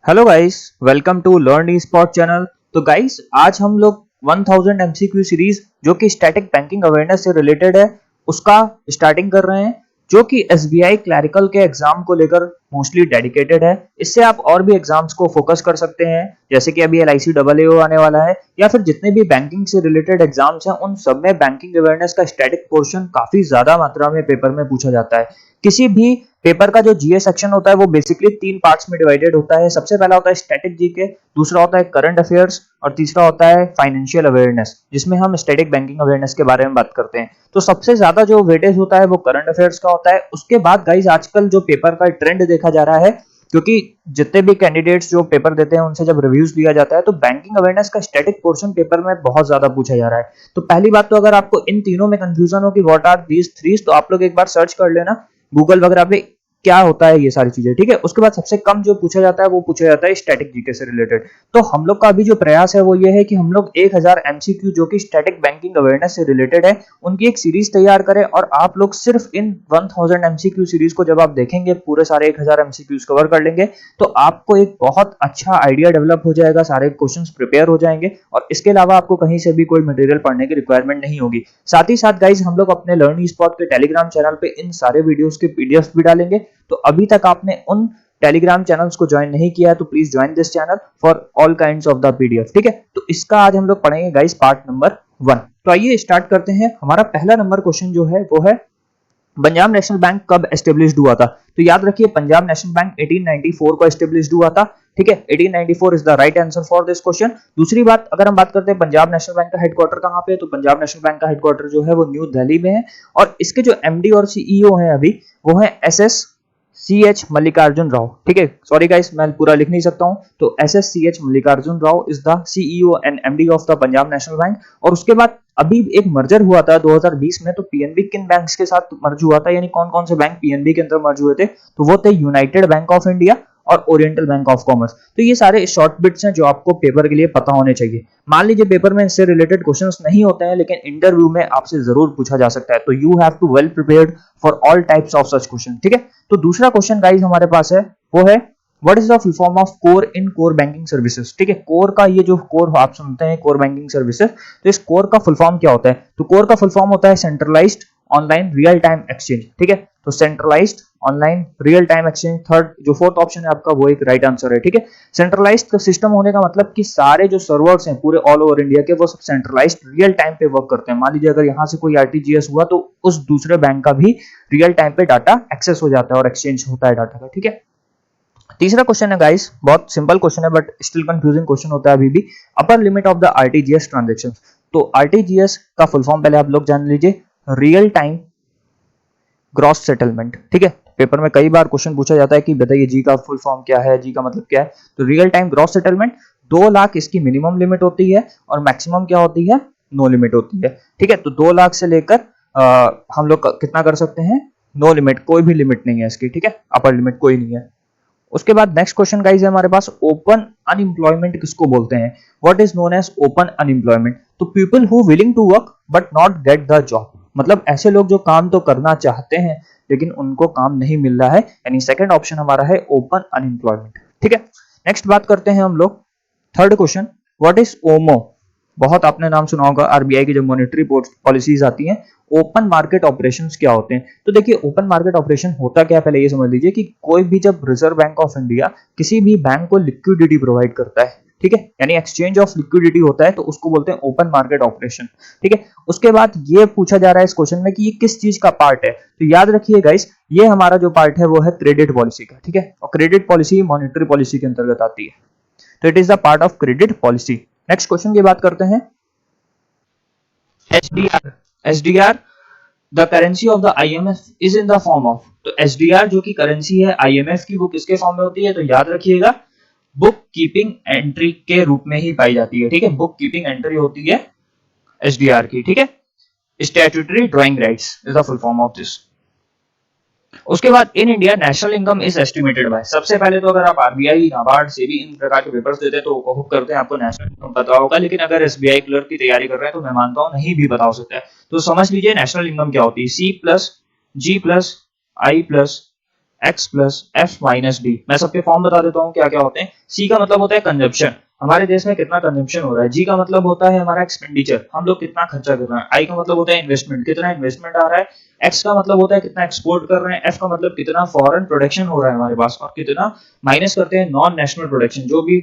Hello guys, welcome to learn e spot channel. तो guys, आज हम लोग 1000 एमसीक्यू सीरीज जो कि स्टैटिक बैंकिंग अवेयरनेस से रिलेटेड है उसका स्टार्टिंग कर रहे हैं, जो कि एसबीआई क्लैरिकल के एग्जाम को लेकर मोस्टली डेडिकेटेड है। इससे आप और भी एग्जाम्स को फोकस कर सकते हैं, जैसे कि अभी एलआईसी डबल एओ आने वाला है, या फिर जितने भी बैंकिंग से रिलेटेड एग्जाम्स हैं उन सब में बैंकिंग अवेयरनेस का स्टैटिक पोर्शन काफी ज्यादा मात्रा में पेपर में पूछा जाता है। किसी भी पेपर का जो जीए सेक्शन होता है वो बेसिकली 3 पार्ट्स में डिवाइडेड होता है। सबसे पहला होता है स्टैटिक जीके, दूसरा होता है करंट अफेयर्स और तीसरा होता है फाइनेंशियल अवेयरनेस, जिसमें हम स्टैटिक बैंकिंग अवेयरनेस के बारे में बात करते हैं। तो सबसे ज्यादा जो वेटेज होता है वो करंट अफेयर्स का होता है। उसके बाद गाइस, आजकल जो पेपर का ट्रेंड देखा जा रहा है, क्योंकि जितने भी कैंडिडेट्स जो पेपर देते हैं उनसे जब रिव्यूज लिया जाता है तो बैंकिंग अवेयरनेस का स्टैटिक पोर्शन पेपर में बहुत ज्यादा पूछा जा रहा है। तो पहली बात, तो अगर आपको इन तीनों में कंफ्यूजन हो कि व्हाट आर दीज थ्रीज, तो आप लोग एक बार सर्च कर लेना गूगल वगैरह पे क्या होता है ये सारी चीजें, ठीक है। उसके बाद सबसे कम जो पूछा जाता है वो पूछा जाता है स्टैटिक जीके से रिलेटेड। तो हम लोग का अभी जो प्रयास है वो ये है कि हम लोग 1000 एमसीक्यू जो कि स्टैटिक बैंकिंग अवेयरनेस से रिलेटेड है उनकी एक सीरीज तैयार करें, और आप लोग सिर्फ इन 1000 एमसीक्यू सीरीज को जब आप देखेंगे, पूरे सारे 1000 एमसीक्यूज कवर कर लेंगे, तो आपको एक बहुत अच्छा आइडिया डेवलप हो जाएगा, सारे क्वेश्चंस प्रिपेयर हो जाएंगे, और इसके अलावा आपको कहीं से भी कोई मटेरियल पढ़ने की रिक्वायरमेंट नहीं होगी। साथ ही साथ गाइज, हम लोग अपने लर्न ई स्पॉट के टेलीग्राम चैनल पे इन सारे वीडियोस के पीडीएफ भी डालेंगे। तो अभी तक आपने उन टेलीग्राम चैनल्स को ज्वाइन नहीं किया है तो please join this channel for all kinds of the PDF, ठीक है। तो इसका आज हम लोग पढ़ेंगे गाइस पार्ट नंबर 1। तो आइए स्टार्ट करते हैं। हमारा पहला नंबर क्वेश्चन जो है वो है, पंजाब नेशनल बैंक कब एस्टेब्लिश्ड हुआ था? तो याद रखिए, पंजाब नेशनल बैंक 1894 को एस्टेब्लिश्ड हुआ था, ठीक है। 1894 is the right answer for this question. दूसरी बात, अगर हम बात करते हैं पंजाब नेशनल बैंक का हेडक्वार्टर कहां पे है, तो पंजाब नेशनल बैंक का हेडक्वार्टर जो है वो न्यू दिल्ली में है, और इसके जो एमडी और सीईओ हैं अभी, वो है SS C H Mallikarjun Rao, ठीक है। सॉरी गाइस, मैं पूरा लिख नहीं सकता हूं। तो SS C H Mallikarjun Rao is the CEO and MD of the Punjab national bank. और उसके बाद अभी एक मर्जर हुआ था 2020 में, तो पीएनबी किन बैंक्स के साथ मर्ज हुआ था, यानी कौन कौन से बैंक पीएनबी के अंदर मर्ज हुए थे? तो वो थे यूनाइटेड बैंक ऑफ इंडिया और ओरिएंटल बैंक ऑफ कॉमर्स। तो ये सारे शॉर्ट बिट्स हैं जो आपको पेपर के लिए पता होने चाहिए। मान लीजिए पेपर में इससे रिलेटेड क्वेश्चंस नहीं होते हैं, लेकिन इंटरव्यू में आपसे जरूर पूछा जा सकता है, तो you have to well prepared for all types of such question, ठीक है। तो दूसरा क्वेश्चन गाइस हमारे पास है, वो है what is the full form of core in core banking services, ठीक है। कोर का ये जो कोर आप सुनते हैं, कोर बैंकिंग सर्विसेज, तो इस कोर का फुल फॉर्म क्या होता है? तो कोर का फुल फॉर्म होता है centralised online real time exchange, ठीक है। तो centralised online real time exchange, third जो फोर्थ ऑप्शन है आपका, वो एक राइट आंसर है, ठीक है। सेंट्रलाइज्ड सिस्टम होने का मतलब कि सारे जो सर्वर्स हैं पूरे ऑल ओवर इंडिया के, वो सब सेंट्रलाइज्ड रियल टाइम पे वर्क करते हैं। मान लीजिए अगर यहाँ से कोई आरटीजीएस हुआ तो उस दूसरे बैंक का भी रियल टाइम पे डाटा एक्सेस हो जाता है और एक्सचेंज होता है डाटा का, ठीक है। तीसरा क्वेश्चन है गाइस, बहुत सिंपल क्वेश्चन है बट स्टिल कंफ्यूजिंग क्वेश्चन होता है अभी भी। Upper limit of the RTGS transaction. तो आरटीजीएस का फुल फॉर्म पहले आप लोग जान लीजिए, रियल टाइम ग्रॉस सेटलमेंट, ठीक है। पेपर में कई बार क्वेश्चन पूछा जाता है कि बताइए जी का फुल फॉर्म क्या है, जी का मतलब क्या है। तो real time gross settlement 2 lakh इसकी मिनिमम लिमिट होती है, और मैक्सिमम क्या होती है? नो लिमिट होती है, ठीक है। तो 2 लाख से लेकर हम लोग कितना कर सकते हैं? नो लिमिट, कोई भी लिमिट नहीं है इसकी, ठीक है। अपर लिमिट कोई नहीं है। उसके बाद नेक्स्ट क्वेश्चन गाइस है हमारे पास, ओपन अनएम्प्लॉयमेंट किसको बोलते हैं? What is known as open unemployment? तो people who willing to work but not get the job, मतलब ऐसे लोग जो काम तो करना चाहते हैं लेकिन उनको काम नहीं मिल रहा है, यानी सेकंड ऑप्शन हमारा है ओपन अनएम्प्लॉयमेंट, ठीक है। नेक्स्ट बात करते हैं हम लोग थर्ड क्वेश्चन, व्हाट इज ओमो? बहुत आपने नाम सुना होगा, आरबीआई की जो मॉनेटरी पॉलिसीज आती हैं। ओपन मार्केट ऑपरेशंस क्या होते हैं? तो देखिए, ओपन मार्केट ऑपरेशन होता क्या है, पहले ये समझ लीजिए कि कोई भी जब रिजर्व बैंक ऑफ इंडिया किसी भी बैंक को लिक्विडिटी प्रोवाइड करता है, ठीक है, यानी एक्सचेंज ऑफ लिक्विडिटी होता है, तो उसको बोलते हैं ओपन मार्केट ऑपरेशन, ठीक है। उसके बाद ये पूछा जा रहा है इस क्वेश्चन में कि ये किस चीज का पार्ट है? तो याद रखिए गाइस, ये हमारा जो पार्ट है वो है क्रेडिट पॉलिसी का, ठीक है। और क्रेडिट पॉलिसी मॉनेटरी पॉलिसी के अंतर्गत आती है, तो it is the part of credit policy. Next question की बात करते हैं, SDR. SDR the currency of the IMF is in the form of. तो एसडीआर जो की करेंसी है आईएमएफ की, वो किसके फॉर्म में होती है? तो याद रखिएगा, बुक कीपिंग एंट्री के रूप में ही पाई जाती है, ठीक है। बुक कीपिंग एंट्री होती है एसडीआर की, ठीक है। Statutory drawing rights is the full form of this. उसके बाद in India national income is estimated bye. सबसे पहले तो अगर आप आरबीआई, नाबार्ड, सेबी इन प्रकार के पेपर्स देते हैं तो होप करते हैं आपको नेशनल इनकम पता होगा, लेकिन अगर एसबीआई क्लर्क की तैयारी कर रहे हैं तो मैं मानता हूं नहीं भी पता हो सकता है। तो समझ लीजिए नेशनल इनकम क्या होती है, C plus G plus I plus x plus F minus D. मैं सबके फॉर्म बता देता हूँ क्या क्या होते हैं। सी का मतलब होता है कंजप्शन, हमारे देश में कितना कंजप्शन हो रहा है। जी का मतलब होता है हमारा एक्सपेंडिचर, हम लोग कितना खर्चा कर रहे हैं। आई का मतलब होता है इन्वेस्टमेंट, कितना इन्वेस्टमेंट आ रहा है। एक्स का मतलब होता है कितना एक्सपोर्ट कर रहे हैं। एफ का मतलब कितना फॉरेन प्रोडक्शन हो रहा है हमारे पास, और कितना माइनस करते हैं नॉन नेशनल प्रोडक्शन, जो भी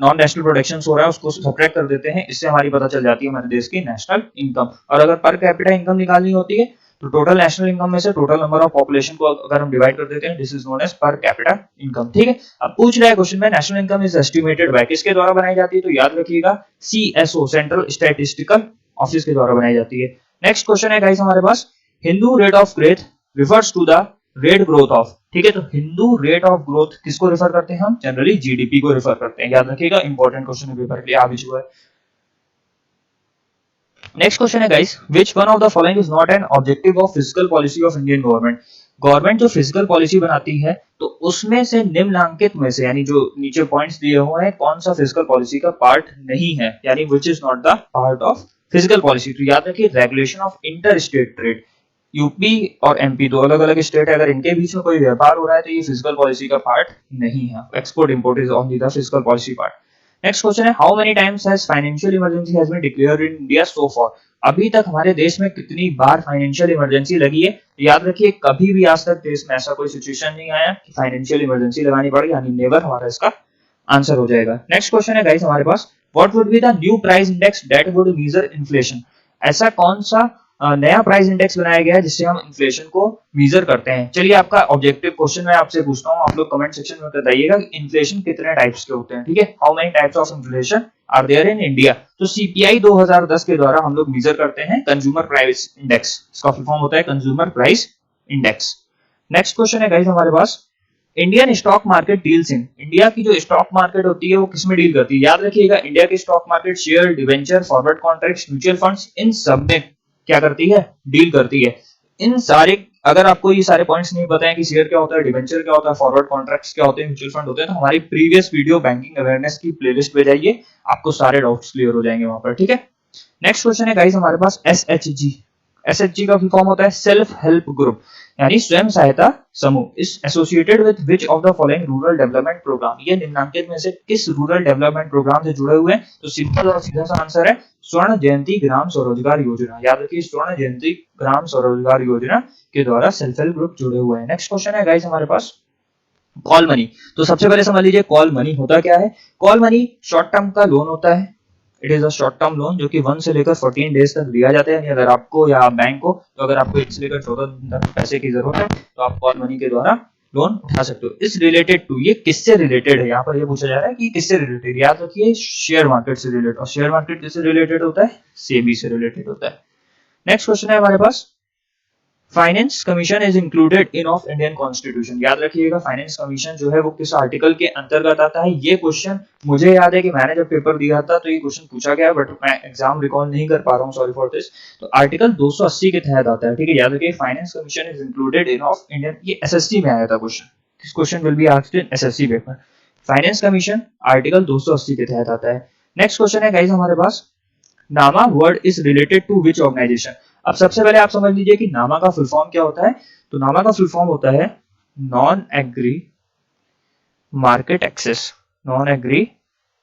नॉन नेशनल प्रोडक्शन हो रहा है उसको सब्ट्रैक्ट कर देते हैं। इससे हमारी पता चल जाती है हमारे देश की नेशनल इनकम। और अगर पर कैपिटा इनकम निकालनी होती है तो टोटल नेशनल इनकम में से टोटल नंबर ऑफ पॉपुलेशन को अगर हम डिवाइड कर देते हैं, this is known as per capita income. ठीक है, अब पूछ रहा है क्वेश्चन में national income is estimated by, किसके द्वारा बनाई जाती है, तो याद रखिएगा सीएसओ, सेंट्रल स्टैटिस्टिकल ऑफिस के द्वारा बनाई जाती है। नेक्स्ट क्वेश्चन है गाइस हमारे पास, Hindu rate of growth refers to the rate growth of. ठीक है, तो हिंदू रेट ऑफ ग्रोथ किसको रेफर करते हैं हम, जनरली जीडीपी को रेफर करते हैं। याद रखिएगा, इंपॉर्टेंट क्वेश्चन है पेपर के लिए, आ भी चुका है। नेक्स्ट क्वेश्चन है guys, which one of the following is not an objective of physical policy of Indian government. Government जो फिजिकल पॉलिसी बनाती है तो उसमें से निम्नलिखित में से, यानी जो नीचे पॉइंट्स दिए हुए हैं, कौन सा फिजिकल पॉलिसी का पार्ट नहीं है, यानी which is not the part of physical policy. तो याद रखिए, regulation of inter state trade, UP और एमपी दो अलग अलग स्टेट है, अगर इनके बीच में कोई व्यापार हो रहा है तो ये फिजिकल पॉलिसी का पार्ट नहीं है। Export import is only the physical policy part. Next question है, how many times has financial emergency has been declared in India so far. अभी तक हमारे देश में कितनी बार फाइनेंशियल इमरजेंसी लगी है, तो याद रखिए कभी भी आज तक देश में ऐसा कोई सिचुएशन नहीं आया कि फाइनेंशियल इमरजेंसी लगानी पड़ी, यानी नेवर हमारा इसका आंसर हो जाएगा। नेक्स्ट क्वेश्चन है गाइस हमारे पास, what would be the new price index that would measure inflation. ऐसा कौन सा नया प्राइस इंडेक्स बनाया गया है जिससे हम इन्फ्लेशन को मेजर करते हैं। चलिए, आपका ऑब्जेक्टिव क्वेश्चन मैं आपसे पूछता हूं, आप लोग कमेंट सेक्शन में बताइएगा कि इन्फ्लेशन कितने टाइप्स के होते हैं। ठीक है, how many types of inflation are there in India. तो सीपीआई 2010 के द्वारा हम लोग मेजर करते हैं कंज्यूमर प्राइस इंडेक्स, इसका फुल फॉर्म होता है consumer price index. Next question है गाइस हमारे पास, Indian stock market deals in, India की जो स्टॉक मार्केट होती है वो किसमें डील करती है। याद रखिएगा, इंडिया की stock market share, debenture, forward contracts, mutual funds, इन सब में क्या करती है, डील करती है। इन सारे, अगर आपको ये सारे पॉइंट्स नहीं पता है कि शेयर क्या होता है, डिवेंचर क्या होता है, फॉरवर्ड कॉन्ट्रैक्ट्स क्या होते हैं, म्यूचुअल फंड होते हैं, तो हमारी प्रीवियस वीडियो बैंकिंग अवेयरनेस की प्लेलिस्ट पे जाइए, आपको सारे डाउट्स क्लियर हो जाएंगे वहां पर। ठीक है, नेक्स्ट क्वेश्चन है गाइस हमारे पास, एसएचजी। एसएचजी का फुल फॉर्म होता है सेल्फ हेल्प ग्रुप, यानी स्वयं सहायता समूह। Is associated with which of the following rural development programme, ये निम्नलिखित में से किस रूरल डेवलपमेंट प्रोग्राम से जुड़े हुए हैं। तो सिंपल और सीधा सा आंसर है स्वर्ण जयंती ग्राम स्वरोजगार योजना। याद रखिए, स्वर्ण जयंती ग्राम स्वरोजगार योजना के द्वारा सेल्फ हेल्प ग्रुप जुड़े हुए हैं। नेक्स्ट क्वेश्चन है गाइस हमारे पास, कॉल मनी। तो सबसे पहले समझ लीजिए कॉल मनी होता क्या है। कॉल मनी शॉर्ट टर्म का लोन होता है, it is a short term loan जो कि 1 से लेकर 14 डेज तक दिया जाता है। अगर आपको या बैंक को, तो अगर आपको 1 से लेकर 14 दिन तक पैसे की जरूरत है तो आप कॉल मनी के द्वारा लोन उठा सकते हो। इस रिलेटेड टू, ये किससे रिलेटेड है, यहाँ पर ये पूछा जा रहा है कि किससे रिलेटेड। याद रखिए, शेयर मार्केट से रिलेटेड, और शेयर मार्केट किससे रिलेटेड होता है, सेबी से रिलेटेड होता है। नेक्स्ट क्वेश्चन है हमारे पास, finance commission is included in of Indian constitution. याद रखिएगा, फाइनेंस कमीशन जो है वो किस आर्टिकल के अंतर्गत आता है। ये क्वेश्चन मुझे याद है कि मैंने जब पेपर दिया था तो ये क्वेश्चन पूछा गया, बट मैं एग्जाम रिकॉल नहीं कर पा रहा हूँ, सॉरी फॉर दिस। तो आर्टिकल 280 के तहत आता है। ठीक है, याद रखिए, finance commission is included in of Indian, ये एसएससी में आया था question, this question will be asked in SSC paper. Finance commission article 280 के तहत आता है। नेक्स्ट क्वेश्चन है गाइस हमारे पास, NAMA word is related to which organisation. अब सबसे पहले आप समझ लीजिए कि नामा का फुल फॉर्म क्या होता है। तो नामा का फुल फॉर्म होता है non agri market access, non agri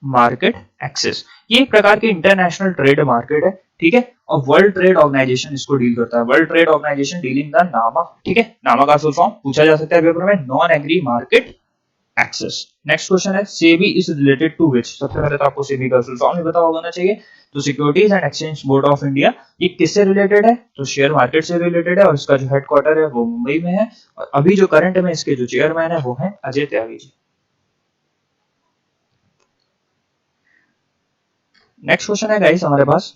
market access. ये एक प्रकार की इंटरनेशनल ट्रेड मार्केट है। ठीक है, और वर्ल्ड ट्रेड ऑर्गेनाइजेशन इसको डील करता है, world trade organisation dealing the NAMA. ठीक है, नामा का फुल फॉर्म पूछा जा सकता है पेपर में, non agri market access. Next question है, SEBI is related to which. सबसे पहले तो आपको सेबी का फुल फॉर्म ही पता होना चाहिए। तो securities and exchange board of India, ये किससे रिलेटेड है, तो शेयर मार्केट से रिलेटेड है, और इसका जो हेडक्वार्टर है वो मुंबई में है, और अभी जो करंट में इसके जो चेयरमैन है वो है अजय त्यागी जी। नेक्स्ट क्वेश्चन है गाइस हमारे पास,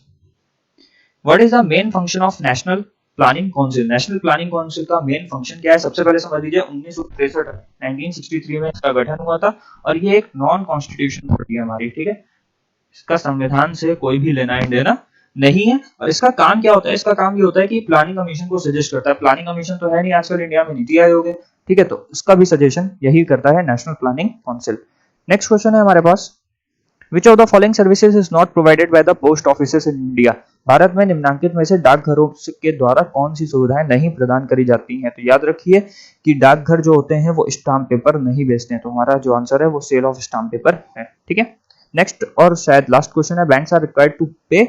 what is the main function of national planning council. National planning council का मेन फंक्शन क्या है, सबसे पहले समझ लीजिए 1963 में इसका गठन हुआ था, और ये एक नॉन कॉन्स्टिट्यूशनल बॉडी है हमारी। ठीक है, इसका संविधान से कोई भी लेना देना नहीं है। और इसका काम क्या होता है, इसका काम ये होता है कि प्लानिंग कमीशन को सजेस्ट करता है। प्लानिंग कमीशन तो है नहीं आजकल इंडिया में, नीति आयोग है। ठीक है, तो इसका भी सजेशन यही करता है national planning council. Next question है हमारे पास, Which of the following services is not provided by the post offices in India? Bharat में निम्नलिखित में से डाकघरों के द्वारा कौन सी सुविधाएं नहीं प्रदान करी जाती हैं? तो याद रखिए कि डाकघर जो होते हैं वो स्टाम्प पेपर नहीं बेचते हैं, तो हमारा जो आंसर है वो सेल ऑफ स्टाम्प पेपर है। ठीक है, नेक्स्ट और शायद लास्ट क्वेश्चन है, banks are required to pay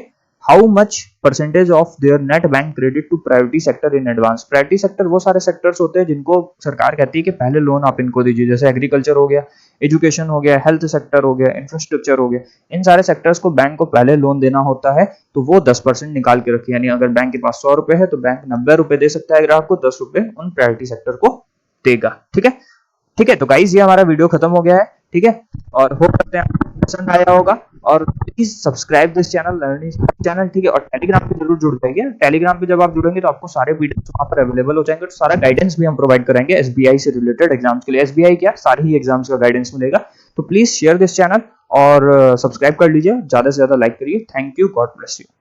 how much percentage of their net bank credit to priority sector in advance. Priority sector वो सारे सेक्टर्स होते हैं जिनको सरकार कहती है कि पहले लोन आप इनको दीजिए, जैसे एग्रीकल्चर हो गया, एजुकेशन हो गया, हेल्थ सेक्टर हो गया, इंफ्रास्ट्रक्चर हो गया, इन सारे सेक्टर्स को बैंक को पहले लोन देना होता है, तो वो 10% निकाल के रखिए, यानी अगर बैंक के पास 100 रुपए है तो बैंक 90 रुपए दे सकता है ग्राहक को, 10 रुपए उन प्रायोरिटी सेक्टर को देगा। ठीक है, ठीक है, तो गाइज ये हमारा वीडियो खत्म हो गया है। ठीक है, और होप करते हैं आपको पसंद आया होगा, और please subscribe this channel learning channel. ठीक है, और टेलीग्राम पे जरूर जुड़ जाइए। टेलीग्राम पे जब आप जुड़ेंगे तो आपको सारे वीडियोस वहां पर अवेलेबल हो जाएंगे, तो सारा गाइडेंस भी हम प्रोवाइड कराएंगे एसबीआई से रिलेटेड एग्जाम्स के लिए। एसबीआई क्या, सारे ही एग्जाम्स का गाइडेंस मिलेगा। तो प्लीज शेयर दिस चैनल और सब्सक्राइब कर लीजिए, ज्यादा से ज्यादा लाइक करिए। Thank you, God bless you.